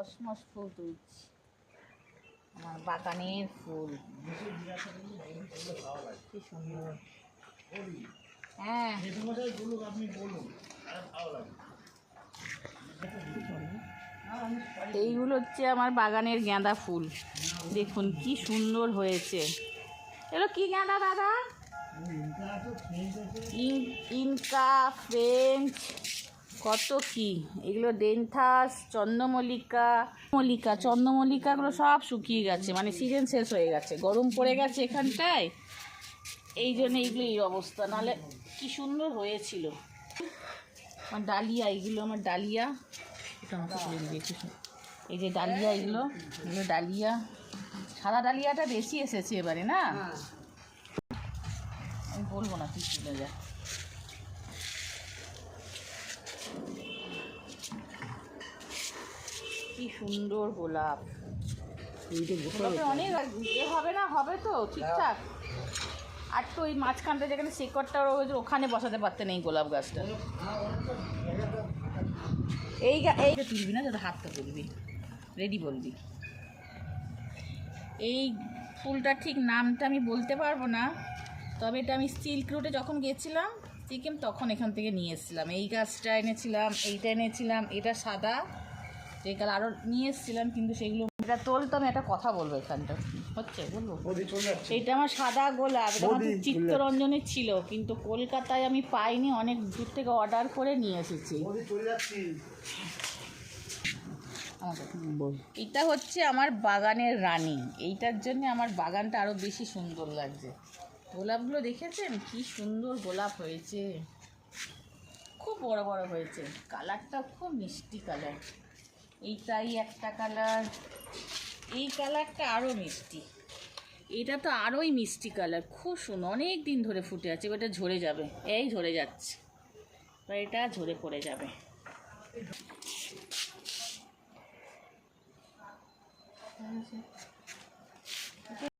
Cosmos ফুল তুলছি, আমার বাগানের ফুল। কি সুন্দর। হ্যাঁ, এইগুলো হচ্ছে আমার বাগানের গাঁদা ফুল। দেখুন কি সুন্দর হয়েছে। এগুলো কি গাঁদা দাদা? ইনকা, ফ্রেঞ্চ, কত কি, এগুলো ডেনথাস, চন্দ্রমল্লিকাগুলো সব শুকিয়ে গেছে, মানে সিজন শেষ হয়ে গেছে, গরম পড়ে গেছে এখানটায়, এই জন্য এইগুলো এই অবস্থা, নাহলে কি সুন্দর হয়েছিল। আমার ডালিয়া, এইগুলো আমার ডালিয়া, এই যে ডালিয়া, এগুলো ডালিয়া, সাদা ডালিয়াটা বেশি এসেছে এবারে না, আমি বলবো না, তুই চলে যা। কি সুন্দর গোলাপ, অনেক হবে না, হবে তো ঠিকঠাক। আর তো ওই মাঝখানটা যেখানে শেকড়টা রয়েছে ওখানে বসাতে পারতেন এই গোলাপ গাছটা। এইটা তুলবি না, যাতে হাতটা তুলবি, রেডি বলবি। এই ফুলটার ঠিক নামটা আমি বলতে পারবো না, তবে এটা আমি সিল্ক রুটে যখন গেছিলাম সিকিম, তখন এখান থেকে নিয়ে এসেছিলাম। এই গাছটা এনেছিলাম, এইটা এনেছিলাম, এটা সাদা, এই কালার আরও নিয়ে এসেছিলাম, কিন্তু সেগুলো এটা তোলতো। আমি একটা কথা বলবো, এখানটা হচ্ছে বলবো, এইটা আমার সাদা গোলাপ, এটা আমার চিত্তরঞ্জনের ছিল, কিন্তু কলকাতায় আমি পাইনি, অনেক দূর থেকে অর্ডার করে নিয়ে এসেছি। এটা হচ্ছে আমার বাগানের রানী, এইটার জন্য আমার বাগানটা আরও বেশি সুন্দর লাগছে। গোলাপগুলো দেখেছেন কি সুন্দর গোলাপ হয়েছে, খুব বড় বড় হয়েছে, কালারটা খুব মিষ্টি কালার। এইটাই একটা কালার, এই কালারটা আরও মিষ্টি, এটা তো আরোই মিষ্টি কালার, খুব সুন্দর, অনেক দিন ধরে ফুটে আছে। এবার এটা ঝরে যাবে, এই ঝরে যাচ্ছে, এবার এটা ঝরে পড়ে যাবে।